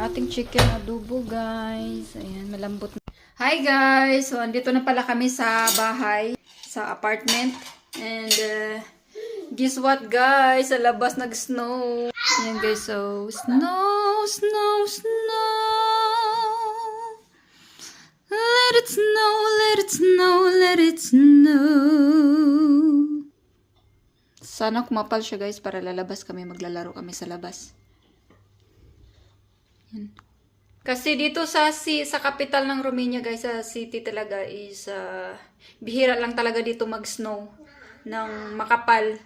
ating chicken adobo, guys. Ayan, malambot na. Hi, guys! So, andito na pala kami sa bahay, sa apartment. And, guess what, guys? Sa labas nag-snow. Ayan, guys. So, snow, snow, snow. Let it snow, let it snow, let it snow. Sana kumapal siya, guys, para lalabas kami, maglalaro kami sa labas. Yan. Kasi dito sa capital ng Romania, guys, sa city talaga is bihira lang talaga dito mag-snow ng makapal.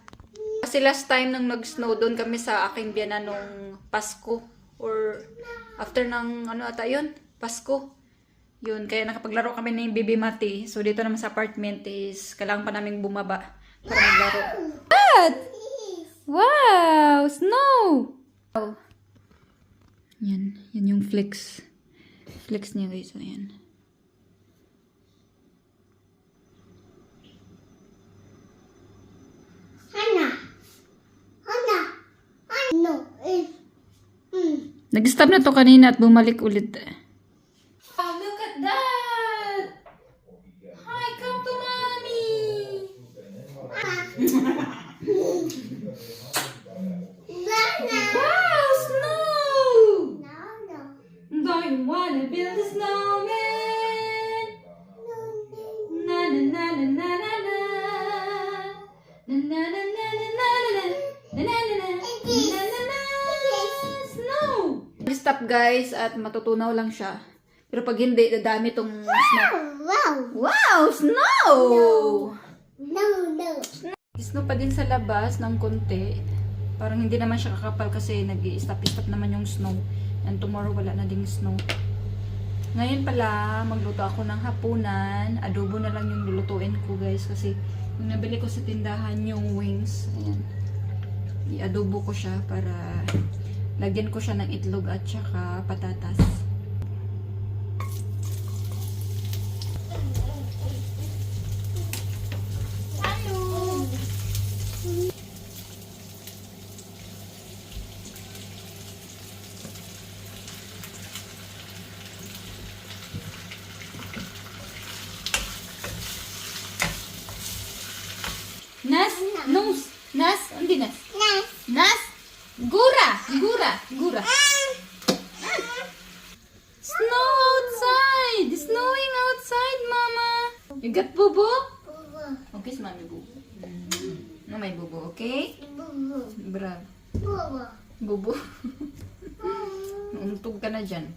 Kasi last time nang nag-snow doon kami sa aking biyanan nung Pasko or after ng ano ata yun, Pasko. Yun, kaya nakapaglaro kami ng Bibi Mati. So dito naman sa apartment is kailangan pa naming bumaba para maglaro. What? Wow, snow. Oh. Yan, yan yung flex. Flex niya, guys. So, yan. Nag-stop na to kanina at bumalik ulit. Oh, look at that! Hi, come to mommy! Wow, snow! Don't you wanna build a snowman? Na na na na na na na. Na na na na na na na. Na na na na. Na na na. Snow! Stop, guys, at matutunaw lang siya. Pero pag hindi, dadami tong snow. Wow! Wow, snow! No, no. Snow pa din sa labas ng konti. Parang hindi naman siya kakapal kasi nag-i-stop-stop naman yung snow. And tomorrow wala na ding snow. Ngayon pala, magluto ako ng hapunan. Adobo na lang yung lulutuin ko, guys. Kasi yung nabili ko sa tindahan yung wings. Ayan. I-adobo ko siya para lagyan ko siya ng itlog at saka patatas. Nas? Nose? Nas? Hindi nas? Nas. Nas? Gura! Gura! Gura! Snow outside! Snowing outside, mama! You got bubo? Okay, si mami bubo. No, may bubo, okay? Bravo. Bubo. Untog ka na dyan.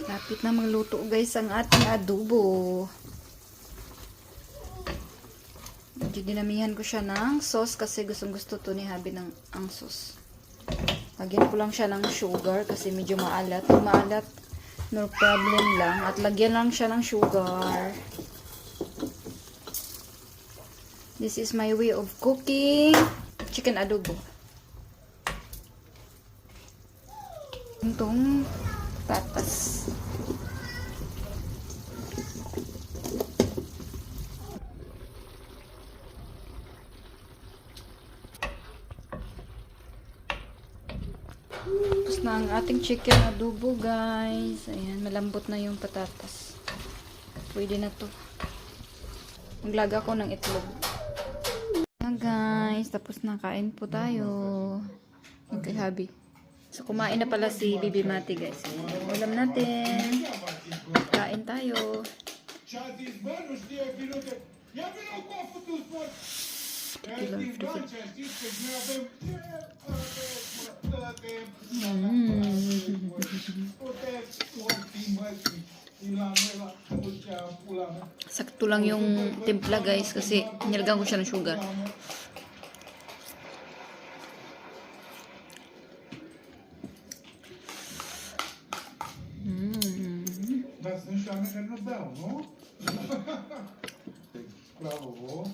Lapit na magluto, guys, ang ating adobo. Medyo dinamihan ko siya ng sauce kasi gustong-gusto to ni Habi ng ang sauce. Lagyan ko lang siya ng sugar kasi medyo maalat. Kung maalat, no problem lang. At lagyan lang siya ng sugar. This is my way of cooking chicken adobo. Itong patas. Tapos na ang ating chicken adobo, guys. Ayan, malambot na yung patatas. Pwede na to. Maglaga ko ng itlog. Ayan, guys. Tapos na, kain po tayo. Yung kay Habi. So, kumain na pala si Bibi Mati, guys. Ayan, ulam natin. Kain tayo. Sakto lang yung timpla, guys, kasi nilagyan ko siya ng sugar. Bravo.